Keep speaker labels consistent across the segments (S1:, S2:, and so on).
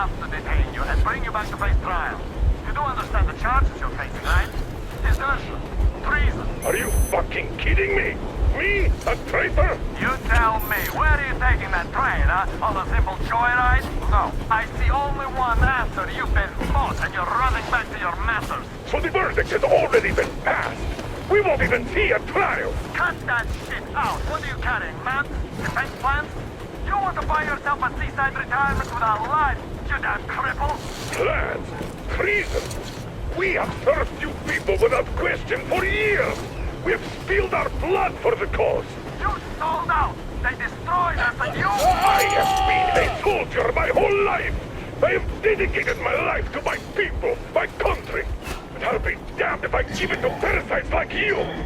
S1: have to detain you and bring you back to face trial. You do understand the charges you're facing, right? Desertion, treason.
S2: Are you fucking kidding me? Me? A traitor?
S1: You tell me, where are you taking that train, huh? On a simple joyride? No, I see only one answer. You've been fought and you're running back to your masters.
S2: So the verdict has already been passed. We won't even see a trial.
S1: Cut that shit out. What are you carrying, man? Defense plans? You want to buy yourself a seaside retirement without life, you damn cripple?
S2: Plans? Treason? We have served you people without question for years. We have spilled our blood for the cause.
S1: You sold out. They destroyed us and you...
S2: I have been a soldier my whole life. I have dedicated my life to my people, my country. But I'll be damned if I give it to parasites like you.
S3: I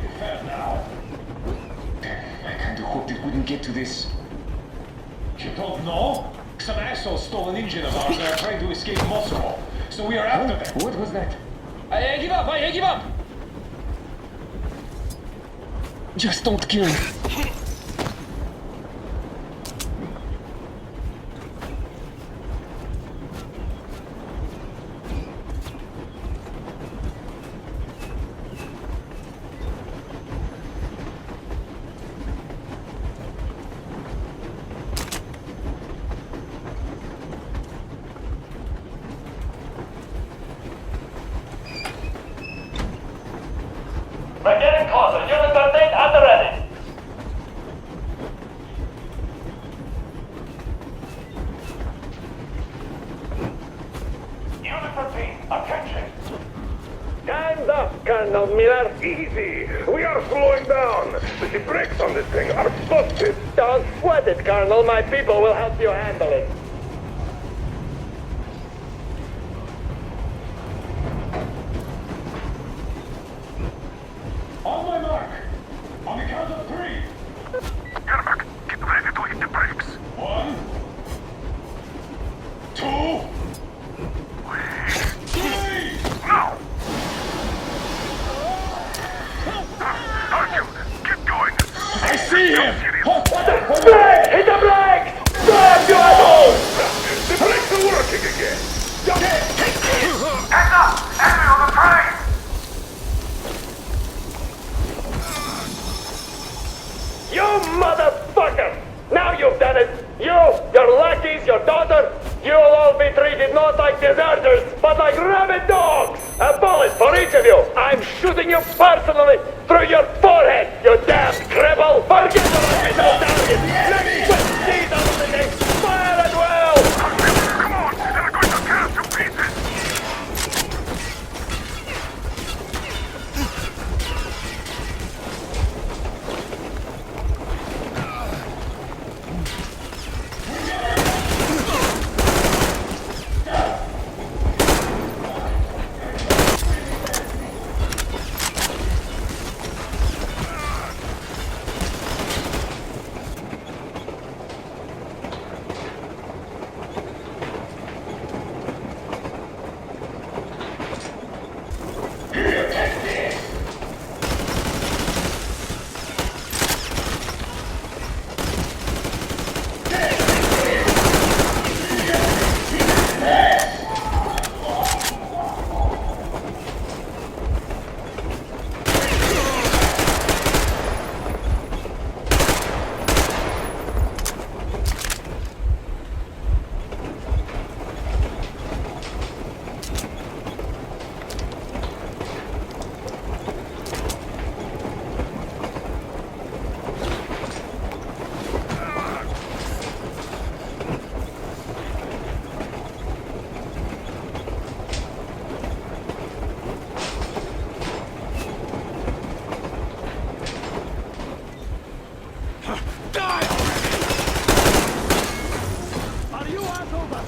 S3: kinda hoped it wouldn't get to this. You don't know? Some asshole stole an engine of ours and are trying to escape Moscow. So we are after them.
S4: What was that?
S3: I give up! I give up!
S4: Just don't kill me.
S1: We're getting closer. Unit 13 at the ready.
S2: Unit 13, attention.
S5: Time's up, Colonel Miller.
S2: Easy. We are slowing down. The brakes on this thing are busted.
S5: Don't sweat it, Colonel. My people will help you handle it.
S3: On my mark! On the count of 3!
S2: Yermak, get ready to hit the brakes.
S3: 1, 2, 3!
S2: Now! Arjun, keep going.
S3: I see him!
S5: Brake! Hit the brakes! Drive, you assholes!
S2: The brakes are working again.
S1: Heads up! Enemy on the train!
S5: You motherfucker! Now you've done it! You, your lackeys, your daughter, you'll all be treated not like deserters, but like rabid dogs! A bullet for each of you! I'm shooting you personally through your forehead, you damn cripple! Forget the original target! Next quick seat out of the day! Fire at will!
S2: Come on, they're going to tear us to pieces.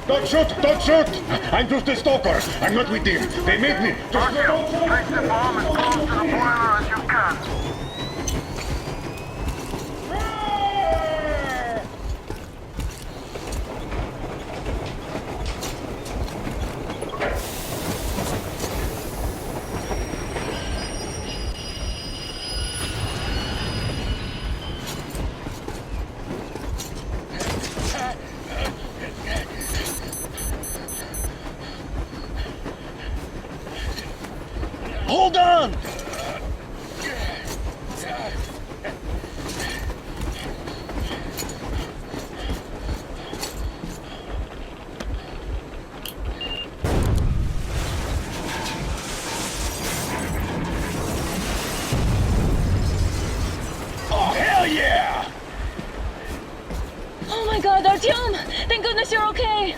S3: Don't shoot! Don't shoot! I'm just a stalker. I'm not with them. They made me. Just don't shoot!
S1: Place the bomb as close to the boiler as you can.
S4: Hold on!
S3: Oh, hell yeah!
S6: Oh my god, Artyom! Thank goodness you're okay!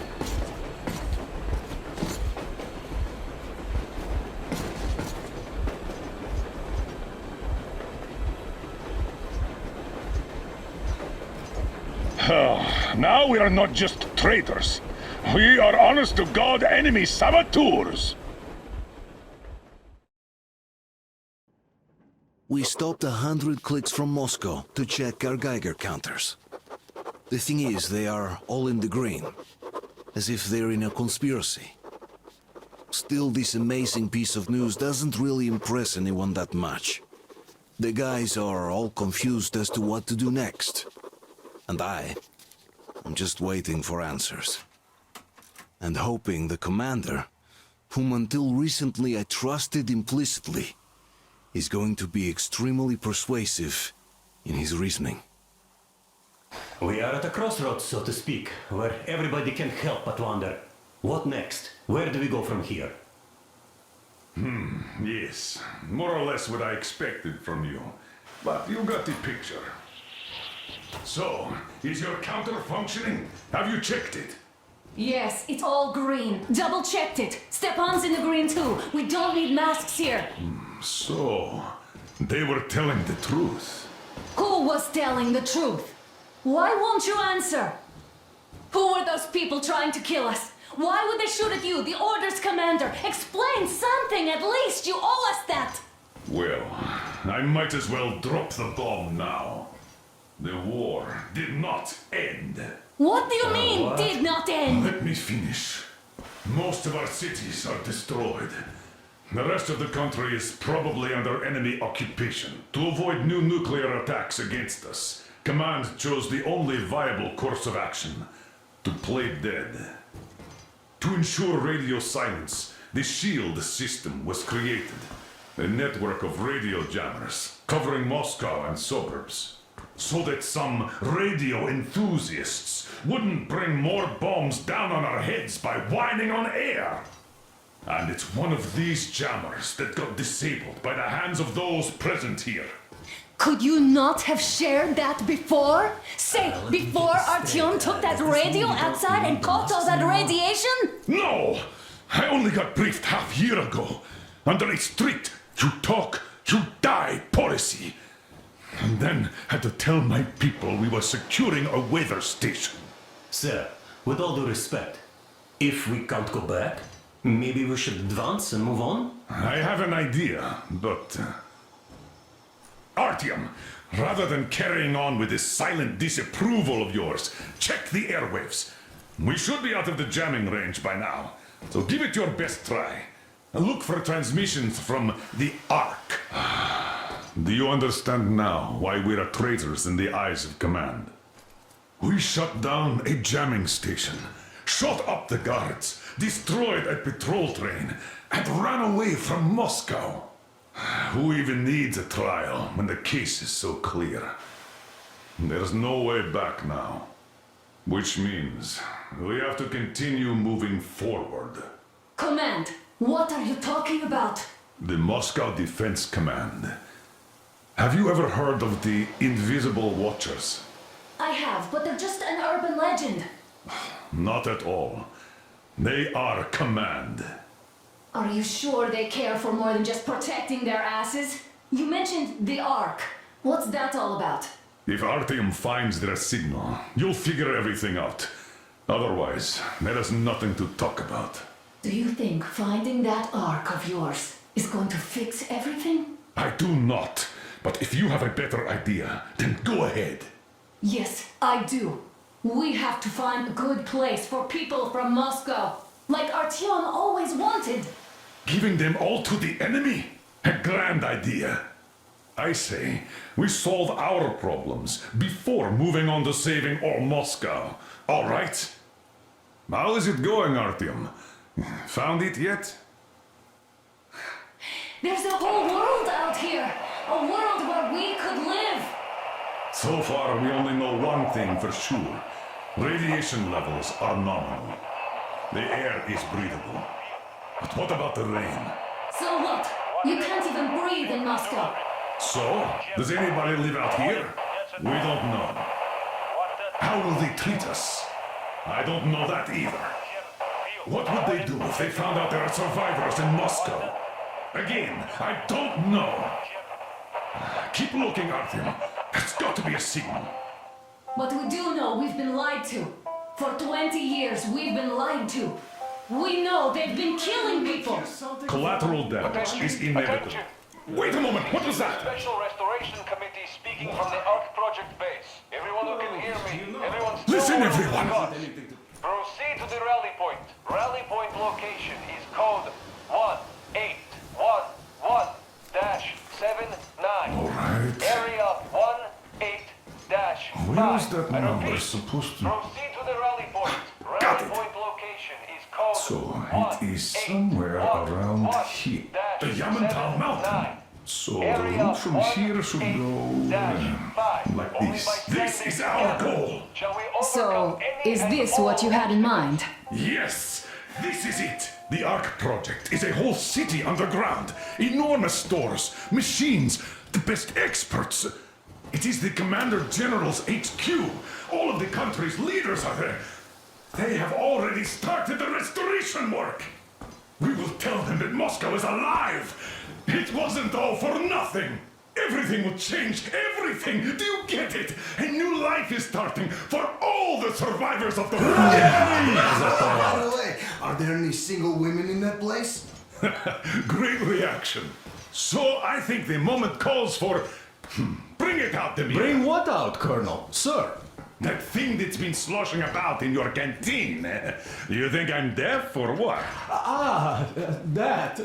S2: Now we are not just traitors. We are honest-to-God enemy saboteurs.
S7: We stopped 100 clicks from Moscow to check our Geiger counters. The thing is, they are all in the green, as if they're in a conspiracy. Still, this amazing piece of news doesn't really impress anyone that much. The guys are all confused as to what to do next. And I'm just waiting for answers. And hoping the commander, whom until recently I trusted implicitly, is going to be extremely persuasive in his reasoning.
S8: We are at a crossroads, so to speak, where everybody can help but wonder, what next? Where do we go from here?
S2: Yes, more or less what I expected from you. But you got the picture. So, is your counter functioning? Have you checked it?
S6: Yes, it's all green. Double checked it. Stepan's in the green too. We don't need masks here.
S2: So, they were telling the truth.
S6: Who was telling the truth? Why won't you answer? Who were those people trying to kill us? Why would they shoot at you, the Order's commander? Explain something at least. You owe us that.
S2: Well, I might as well drop the bomb now. The war did not end.
S6: What do you mean, did not end?
S2: Let me finish. Most of our cities are destroyed. The rest of the country is probably under enemy occupation. To avoid new nuclear attacks against us, Command chose the only viable course of action: to play dead. To ensure radio silence, the SHIELD system was created. A network of radio jammers covering Moscow and suburbs. So that some radio enthusiasts wouldn't bring more bombs down on our heads by whining on air. And it's one of these jammers that got disabled by the hands of those present here.
S6: Could you not have shared that before? Say, before Artyom took that radio outside and caught all that radiation?
S2: No! I only got briefed half year ago, under a strict you talk, you die policy. And then had to tell my people we were securing a weather station.
S8: Sir, with all due respect, if we can't go back, maybe we should advance and move on?
S2: I have an idea, but... Artyom, rather than carrying on with this silent disapproval of yours, check the airwaves. We should be out of the jamming range by now, so give it your best try. And look for transmissions from the Ark. Do you understand now why we're traitors in the eyes of Command? We shut down a jamming station, shot up the guards, destroyed a patrol train, and ran away from Moscow. Who even needs a trial when the case is so clear? There's no way back now. Which means we have to continue moving forward.
S6: Command, what are you talking about?
S2: The Moscow Defense Command. Have you ever heard of the Invisible Watchers?
S6: I have, but they're just an urban legend.
S2: Not at all. They are Command.
S6: Are you sure they care for more than just protecting their asses? You mentioned the Ark. What's that all about?
S2: If Artyom finds their signal, you'll figure everything out. Otherwise, there is nothing to talk about.
S6: Do you think finding that Ark of yours is going to fix everything?
S2: I do not. But if you have a better idea, then go ahead.
S6: Yes, I do. We have to find a good place for people from Moscow, like Artyom always wanted.
S2: Giving them all to the enemy? A grand idea. I say, we solve our problems before moving on to saving all Moscow. All right? How is it going, Artyom? Found it yet?
S6: There's a whole world out here. A world where we could live.
S2: So far, we only know one thing for sure. Radiation levels are nominal. The air is breathable. But what about the rain?
S6: So what? You can't even breathe in Moscow.
S2: So, does anybody live out here? We don't know. How will they treat us? I don't know that either. What would they do if they found out there are survivors in Moscow? Again, I don't know. Keep looking, Artyom. There's got to be a signal.
S6: But we do know we've been lied to. For 20 years, we've been lied to. We know they've been killing people.
S2: Collateral damage is inevitable. Wait a moment, what was that?
S1: Special Restoration Committee speaking from the Ark Project base. Everyone who can hear me, everyone still
S2: Listen,
S1: wants
S2: everyone.
S1: to God. Proceed to the rally point. Rally point location is code 1811-79.
S2: All right.
S1: Area 18-5.
S2: Where is that
S1: I
S2: number
S1: repeat,
S2: supposed to...
S1: proceed to the rally point.
S2: Got
S1: Rally
S2: it.
S1: point location is code
S2: So, it is somewhere around here. The Yamantau Mountain. So, the route from here should go... like this. This is our goal.
S6: So, is this what you had in mind?
S2: Yes, this is it. The Ark Project is a whole city underground. Enormous stores, machines, the best experts. It is the Commander General's HQ. All of the country's leaders are there. They have already started the restoration work. We will tell them that Moscow is alive. It wasn't all for nothing. Everything will change. Everything. Do you get it? A new life is starting for all the survivors of the war.
S9: By the way, are there any single women in that place?
S2: Great reaction. So I think the moment calls for... Bring it out, Demir.
S10: Bring what out, Colonel? Sir?
S2: That thing that's been sloshing about in your canteen. You think I'm deaf or what?
S10: That.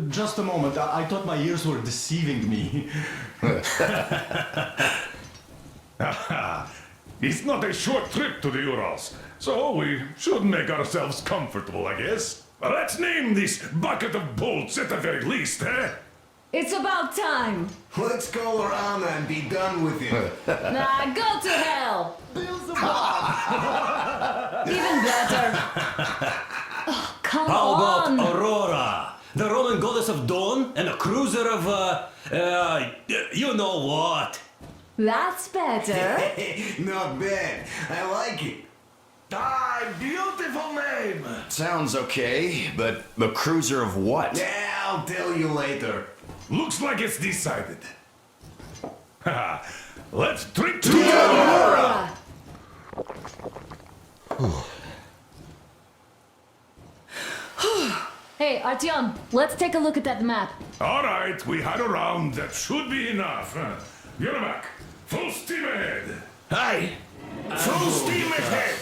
S10: Just a moment. I thought my ears were deceiving me.
S2: It's not a short trip to the Urals, so we should make ourselves comfortable, I guess. Let's name this bucket of bolts at the very least, eh?
S6: It's about time.
S9: Let's call her Anna and be done with it.
S6: Nah, go to hell. Even better. Oh, come
S8: How
S6: on.
S8: about Aurora? The Roman goddess of dawn and a cruiser of, you know what?
S6: That's better.
S9: Not bad. I like it.
S2: Beautiful name!
S11: Sounds okay, but the cruiser of what?
S9: Yeah, I'll tell you later.
S2: Looks like it's decided. Let's drink to Aurora!
S6: Hey, Artyom, let's take a look at that map.
S2: All right, we had a round. That should be enough. Yermak, full steam ahead.
S11: Hi!
S2: Full steam ahead.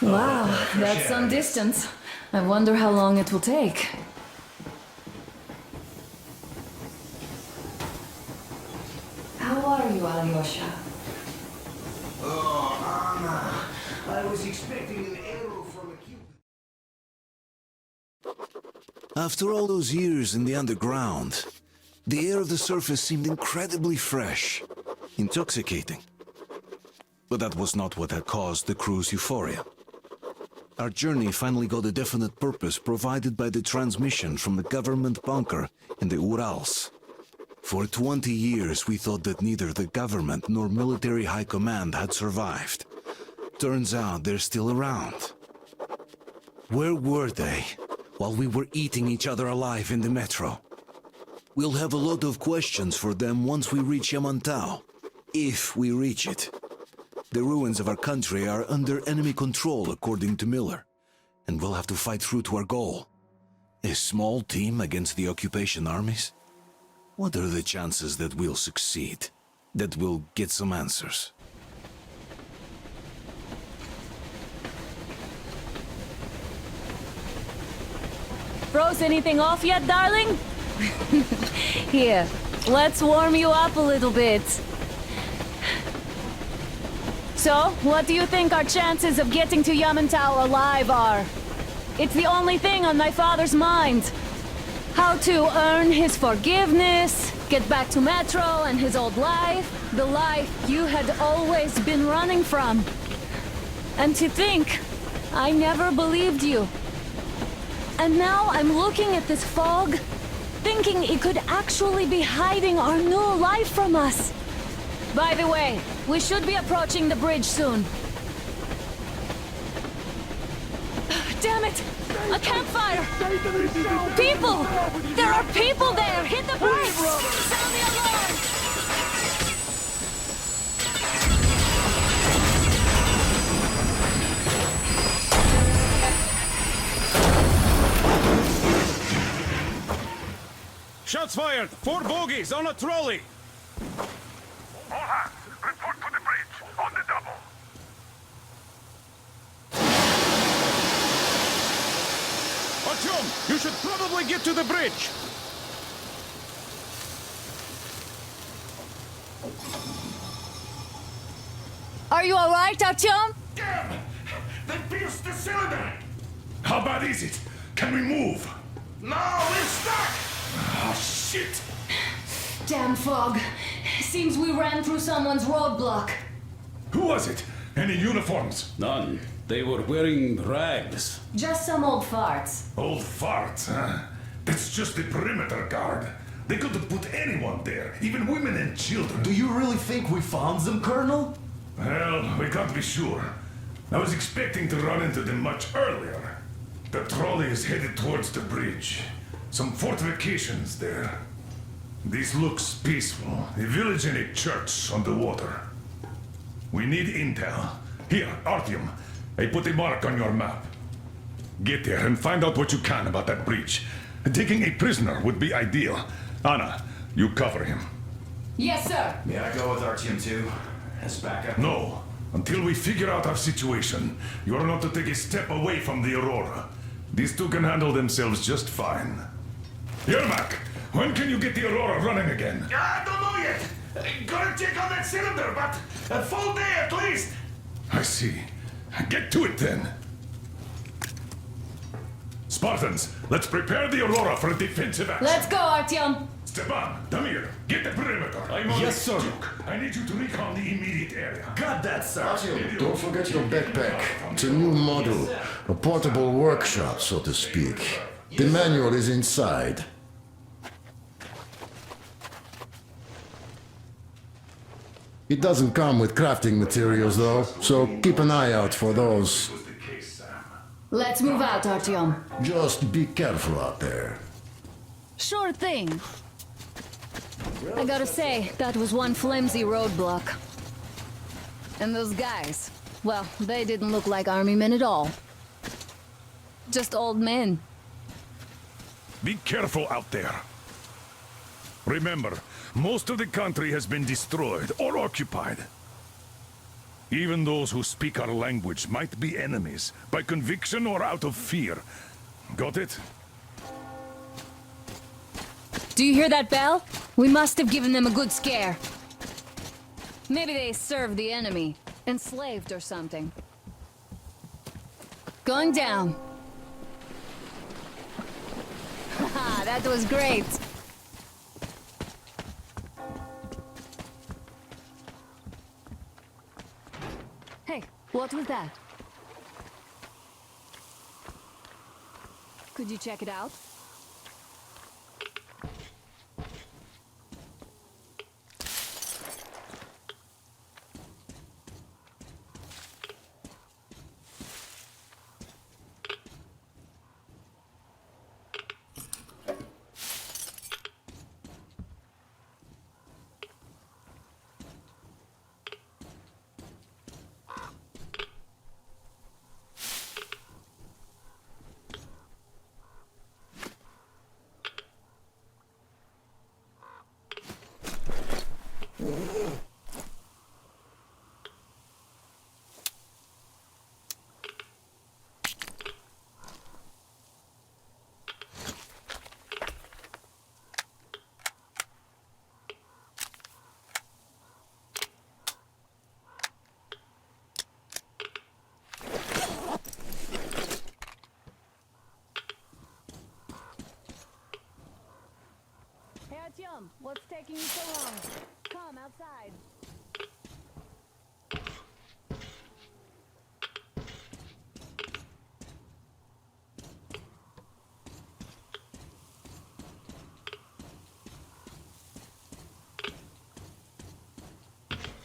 S6: Wow, that's some distance. I wonder how long it will take. How are you, Alyosha?
S9: Oh, Anna. I was expecting an arrow from a cube.
S7: After all those years in the underground, the air of the surface seemed incredibly fresh, intoxicating. But that was not what had caused the crew's euphoria. Our journey finally got a definite purpose provided by the transmission from the government bunker in the Urals. For 20 years we thought that neither the government nor military high command had survived. Turns out they're still around. Where were they while we were eating each other alive in the metro? We'll have a lot of questions for them once we reach Yamantau, if we reach it. The ruins of our country are under enemy control, according to Miller, and we'll have to fight through to our goal. A small team against the occupation armies? What are the chances that we'll succeed? That we'll get some answers?
S6: Froze anything off yet, darling? Here, let's warm you up a little bit. So, what do you think our chances of getting to Yamantau alive are? It's the only thing on my father's mind. How to earn his forgiveness, get back to Metro and his old life, the life you had always been running from. And to think, I never believed you. And now I'm looking at this fog, thinking it could actually be hiding our new life from us. By the way, we should be approaching the bridge soon. Damn it! A campfire! People! There are people there! Hit the brakes! Sound the alarm!
S2: Shots fired! 4 bogies on a trolley!
S1: All hands, report to the bridge, on the double.
S2: Artyom, you should probably get to the bridge!
S6: Are you alright, Artyom?
S2: Damn! They pierced the cylinder! How bad is it? Can we move? No, we're stuck! Oh, shit!
S6: Damn fog. Seems we ran through someone's roadblock.
S2: Who was it? Any uniforms?
S10: None. They were wearing rags.
S6: Just some old farts.
S2: Old farts, huh? That's just the perimeter guard. They could have put anyone there, even women and children.
S10: Do you really think we found them, Colonel?
S2: Well, we can't be sure. I was expecting to run into them much earlier. The trolley is headed towards the bridge. Some fortifications there. This looks peaceful. A village and a church on the water. We need intel. Here, Artyom. I put a mark on your map. Get there and find out what you can about that bridge. Taking a prisoner would be ideal. Anna, you cover him.
S6: Yes, sir.
S11: May I go with Artyom too? As backup?
S2: No. Until we figure out our situation, you are not to take a step away from the Aurora. These two can handle themselves just fine. Yermak, when can you get the Aurora running again?
S1: I don't know yet. Gotta check on that cylinder, but a full day at least.
S2: I see. Get to it then. Spartans, let's prepare the Aurora for a defensive action.
S6: Let's go, Artyom.
S2: Stepan, Damir, get the perimeter. I'm on
S10: Yes,
S2: it.
S10: sir.
S2: Duke, I need you to recon the immediate area.
S10: Got that, sir.
S9: Don't forget your backpack. It's a new model. A portable workshop, so to speak. The manual is inside. It doesn't come with crafting materials, though, so keep an eye out for those.
S2: Was the case, Sam?
S6: Let's move out, Artyom.
S9: Just be careful out there.
S6: Sure thing. I gotta say, that was one flimsy roadblock. And those guys, well, they didn't look like army men at all. Just old men.
S2: Be careful out there. Remember, most of the country has been destroyed or occupied. Even those who speak our language might be enemies, by conviction or out of fear. Got it?
S6: Do you hear that bell? We must have given them a good scare. Maybe they served the enemy, enslaved or something. Going down. Haha, that was great. Hey, what was that? Could you check it out? Artyom, what's taking you so long? Come outside.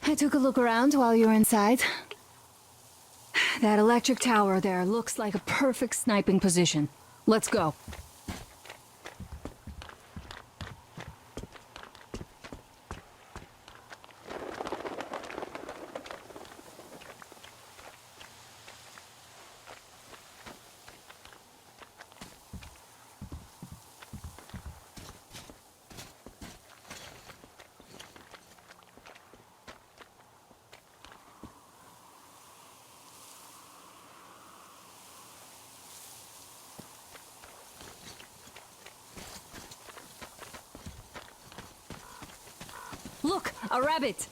S6: I took a look around while you were inside. That electric tower there looks like a perfect sniping position. Let's go. Look, a rabbit!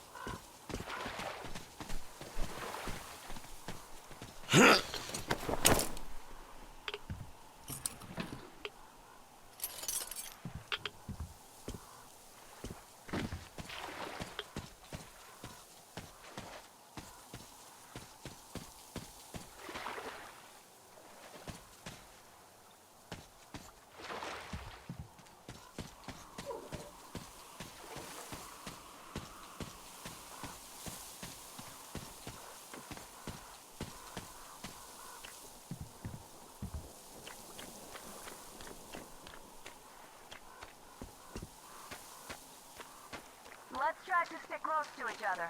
S12: Let's try to stay close to each other.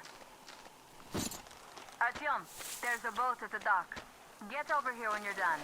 S12: Artyom, there's a boat at the dock. Get over here when you're done.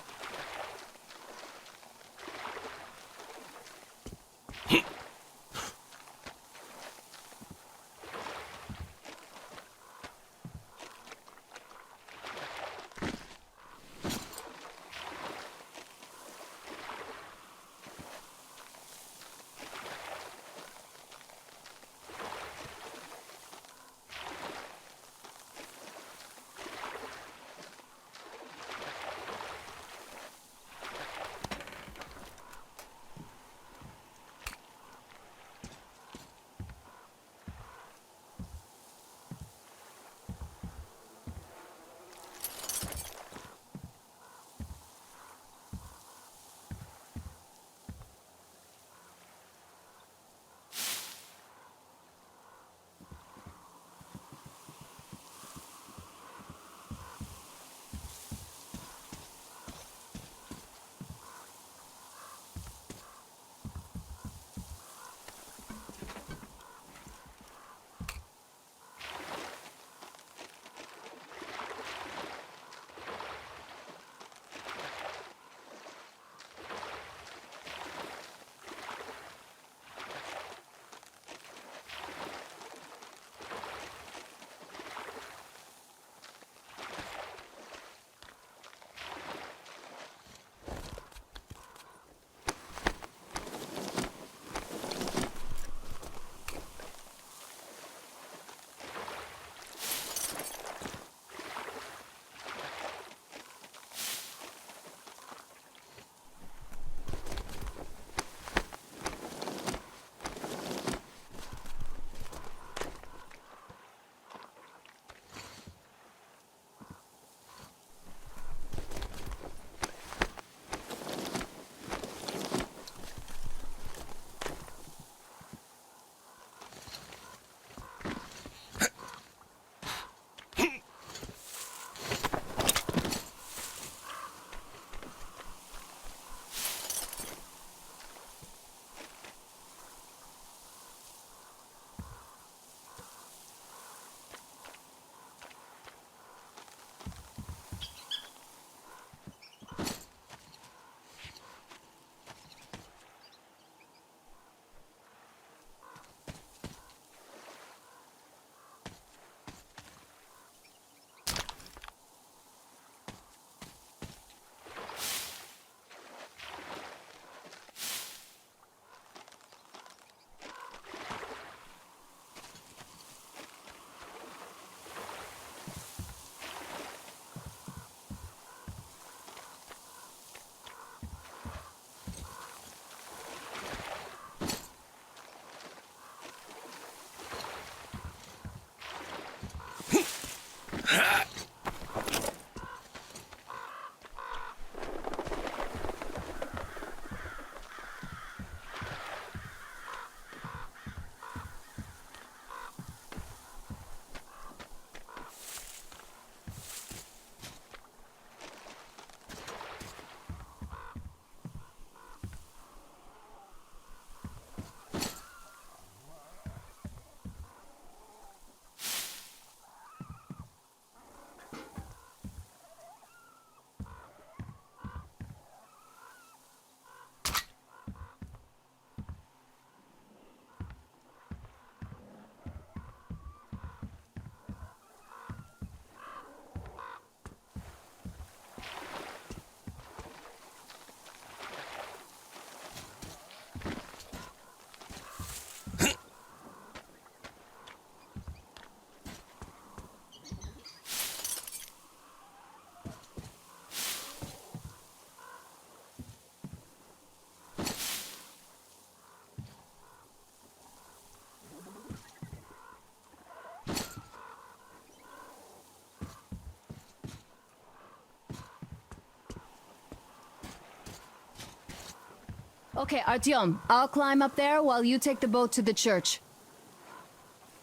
S6: Okay, Artyom, I'll climb up there while you take the boat to the church.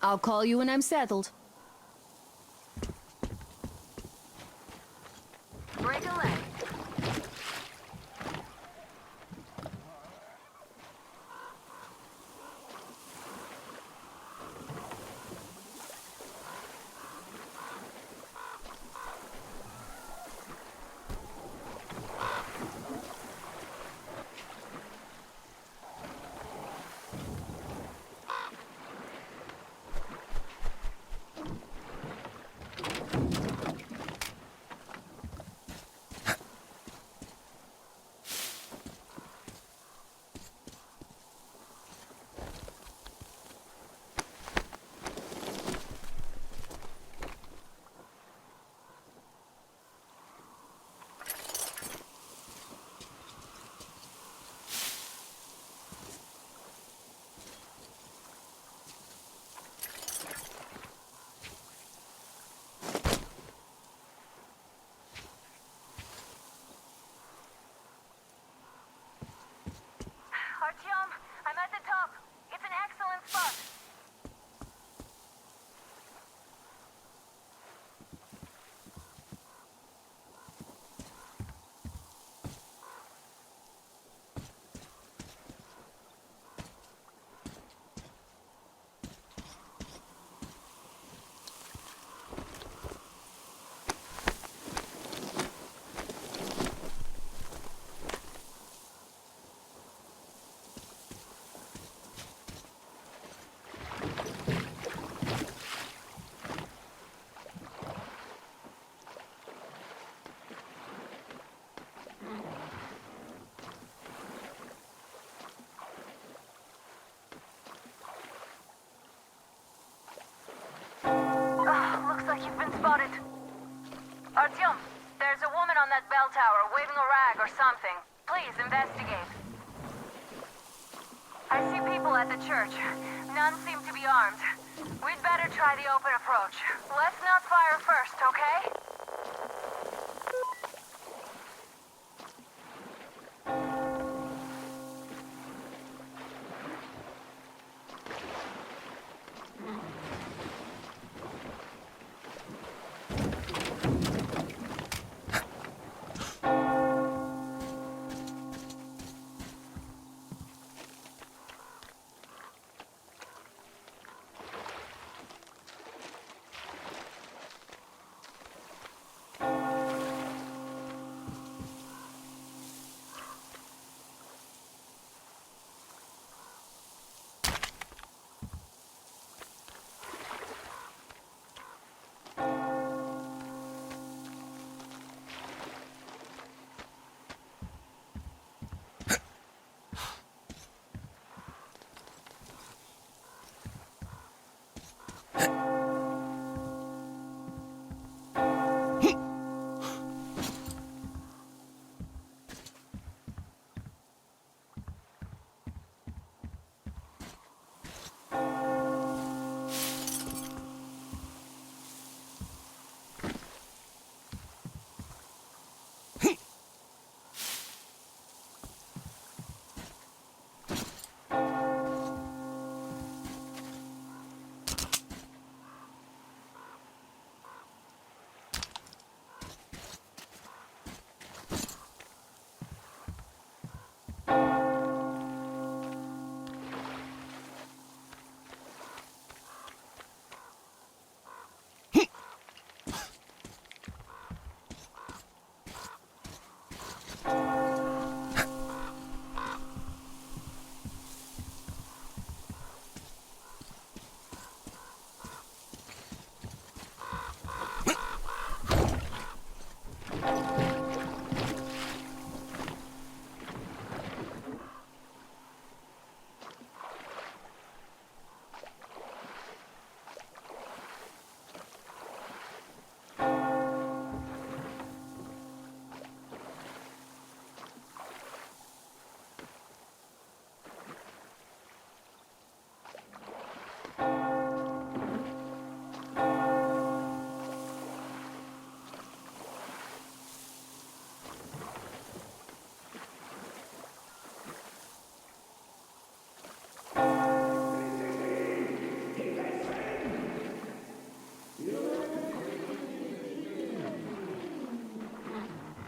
S6: I'll call you when I'm settled.
S12: Break a leg. Artyom, I'm at the top. It's an excellent spot. Looks like you've been spotted. Artyom, there's a woman on that bell tower waving a rag or something. Please investigate. I see people at the church. None seem to be armed. We'd better try the open approach. Let's not fire first, okay?